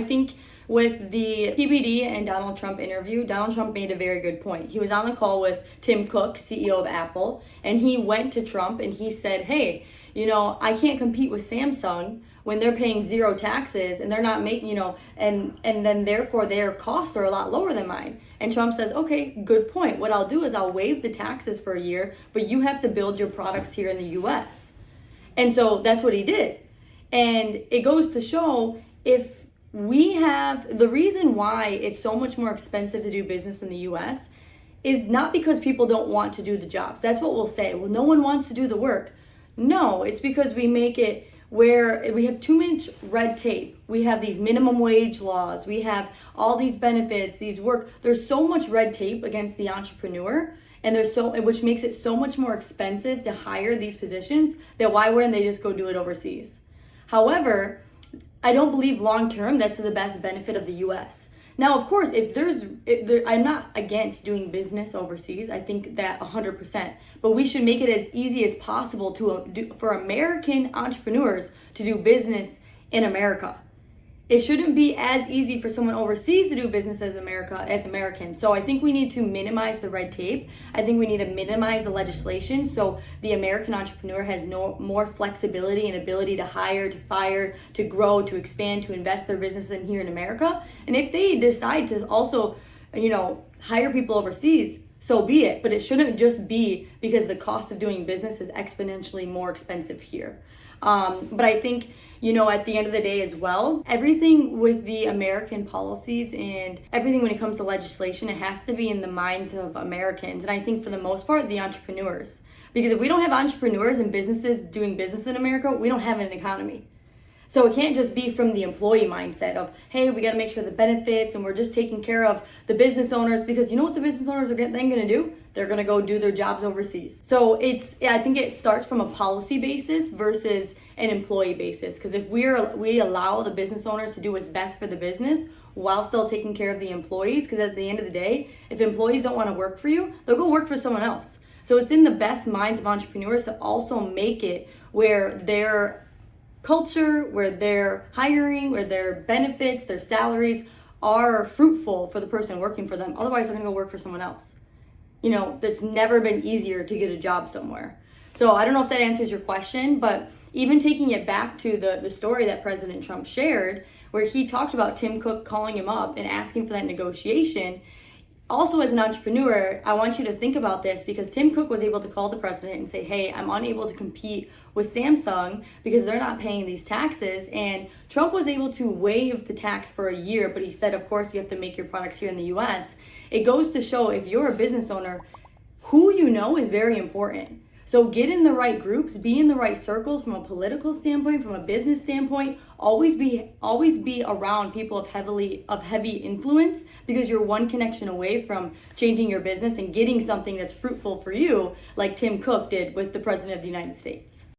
I think with the TBD and Donald Trump interview, Donald Trump made a very good point. He was on the call with Tim Cook, CEO of Apple, and he went to Trump and he said, hey, I can't compete with Samsung when they're paying zero taxes and they're not making, and then therefore their costs are a lot lower than mine. And Trump says, okay, good point. What I'll do is I'll waive the taxes for a year, but you have to build your products here in the US. And so that's what he did. And it goes to show, if we have, the reason why it's so much more expensive to do business in the US is not because people don't want to do the jobs. That's what we'll say. Well, no one wants to do the work. No, it's because we make it where we have too much red tape. We have these minimum wage laws. We have all these benefits, there's so much red tape against the entrepreneur, and which makes it so much more expensive to hire these positions, that why wouldn't they just go do it overseas? However, I don't believe long-term that's to the best benefit of the US. Now, of course, I'm not against doing business overseas. I think that 100%. But we should make it as easy as possible for American entrepreneurs to do business in America. It shouldn't be as easy for someone overseas to do business as Americans. So I think we need to minimize the red tape. I think we need to minimize the legislation so the American entrepreneur has more flexibility and ability to hire, to fire, to grow, to expand, to invest their business in here in America. And if they decide to also, hire people overseas, so be it. But it shouldn't just be because the cost of doing business is exponentially more expensive here. But I think, at the end of the day as well, everything with the American policies and everything when it comes to legislation, it has to be in the minds of Americans. And I think for the most part, the entrepreneurs. Because if we don't have entrepreneurs and businesses doing business in America, we don't have an economy. So it can't just be from the employee mindset of, hey, we got to make sure the benefits and we're just taking care of the business owners, because you know what the business owners are then going to do? They're going to go do their jobs overseas. So I think it starts from a policy basis versus an employee basis. Because if we allow the business owners to do what's best for the business while still taking care of the employees, because at the end of the day, if employees don't want to work for you, they'll go work for someone else. So it's in the best minds of entrepreneurs to also make it where their culture, where their hiring, where their benefits, their salaries are fruitful for the person working for them. Otherwise, they're going to go work for someone else. It's never been easier to get a job somewhere. So I don't know if that answers your question, but even taking it back to the story that President Trump shared, where he talked about Tim Cook calling him up and asking for that negotiation. Also, as an entrepreneur, I want you to think about this, because Tim Cook was able to call the president and say, hey, I'm unable to compete with Samsung because they're not paying these taxes. And Trump was able to waive the tax for a year, but he said, of course, you have to make your products here in the US. It goes to show, if you're a business owner, who you know is very important. So get in the right groups, be in the right circles from a political standpoint, from a business standpoint. Always be around people of heavy influence, because you're one connection away from changing your business and getting something that's fruitful for you, like Tim Cook did with the President of the United States.